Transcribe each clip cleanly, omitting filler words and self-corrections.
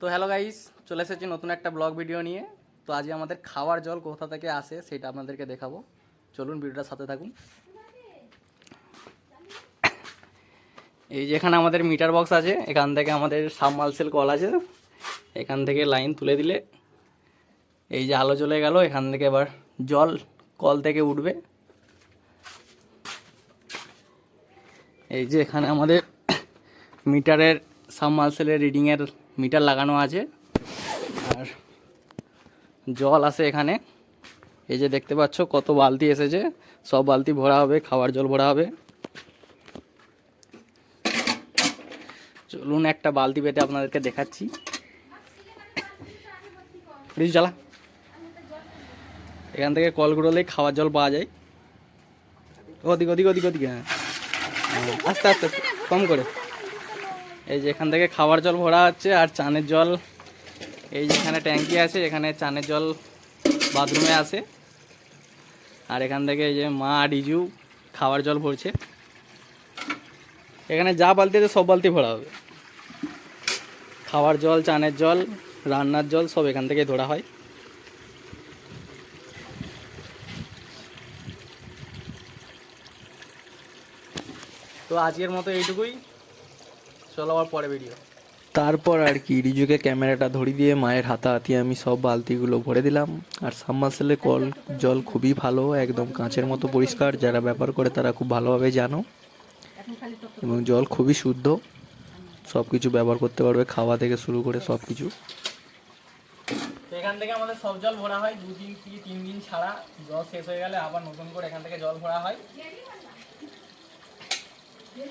তো hello guys, চলে এসেছি নতুন একটা ব্লগ ভিডিও নিয়ে। তো আজকে আমাদের খাওয়ার জল কোথা থেকে আসে সেটা আপনাদেরকে দেখাবো। চলুন ভিডিওটার সাথে থাকুন। এই যে এখানে আমাদের মিটার বক্স আছে, এখান থেকে আমাদের সাবমার্সিবল কল আছে। এখান থেকে লাইন তুলে দিলে এই যে আলো জ্বলে গেল, এখান থেকে এবার জল কল থেকে উঠবে। এই যে এখানে আমাদের মিটারের সাবমার্সিবলের রিডিংয়ের মিটার লাগানো আছে, আর জল আসে এখানে। এই যে দেখতে পাচ্ছ কত বালতি এসেছে, সব বালতি ভরা হবে, খাওয়ার জল ভরা হবে। চলুন একটা বালতি পেতে আপনাদেরকে দেখাচ্ছি। ফ্রিজ জ্বালা। এখান থেকে কল ঘুরলেই খাওয়ার জল পাওয়া যায়। ওদিকে ওদিকে ওদিকে ওদিকে, হ্যাঁ আস্তে আস্তে কম করে। এই যে এখান থেকে খাওয়ার জল ভরা হচ্ছে, আর চানের জল এই যেখানে ট্যাঙ্কি আছে, এখানে চানের জল বাথরুমে আসে। আর এখান থেকে এই যে মা আর ইজু খাওয়ার জল ভরছে। এখানে যা বালতি আছে সব বালতি ভরা হবে। খাওয়ার জল, চানের জল, রান্নার জল সব এখান থেকে ধরা হয়। তো আজকের মতো এইটুকুই, চলো আবার পরে ভিডিও। তারপর আর কি রিজুকে ক্যামেরাটা ধরিয়ে দিয়ে মায়ের হাতাহাতি আমি সব বালতিগুলো ভরে দিলাম। আর সাবমার্সিবলের কল জল খুবই ভালো, একদম কাঁচের মতো পরিষ্কার। যারা ব্যবহার করে তারা খুব ভালোভাবে জানো, এবং জল খুবই শুদ্ধ। সব কিছু ব্যবহার করতে পারবে, খাওয়া থেকে শুরু করে সব কিছু। তো এখান থেকে আমাদের সব জল ভরা হয় 2 দিন থেকে 3 দিন ছাড়া। জল শেষ হয়ে গেলে আবার নতুন করে এখান থেকে জল ভরা হয়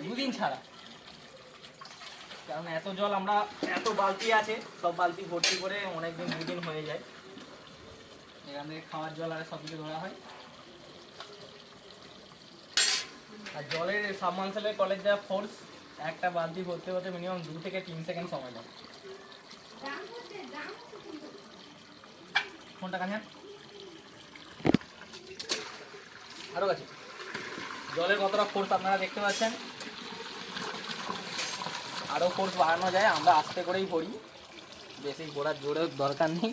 2 দিন ছাড়া। কারণ এত জল আমরা, এত বালতি আছে, সব বালতি ভর্তি করে অনেকদিন 2 দিন হয়ে যায়। এখান থেকে খাওয়ার জল আর সব কিছু ধরা হয়। আর জলের সাবমার্সিবলের কলের যা ফোর্স, একটা বালতি ভর্তি হতে মিনিমাম 2 থেকে 3 সেকেন্ড সময় লাগে। ফোনটা কাছে আরো কাছে। জলের কতটা ফোর্স আপনারা দেখতে পাচ্ছেন। আরও ফোর্স বাড়ানো যায়, আমরা আস্তে করেই ভরি, বেশি ঘোরার জোরের দরকার নেই।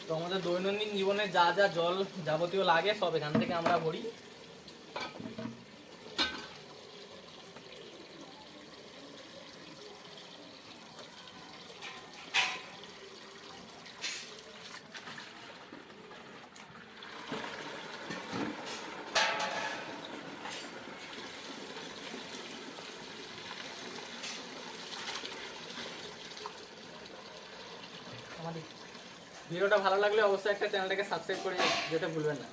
তো আমাদের দৈনন্দিন জীবনে যা যা জল যাবতীয় লাগে সব এখান থেকে আমরা ভরি। ভিডিওটা ভালো লাগলে অবশ্যই একটা চ্যানেলটাকে সাবস্ক্রাইব করে যেতে ভুলবেন না।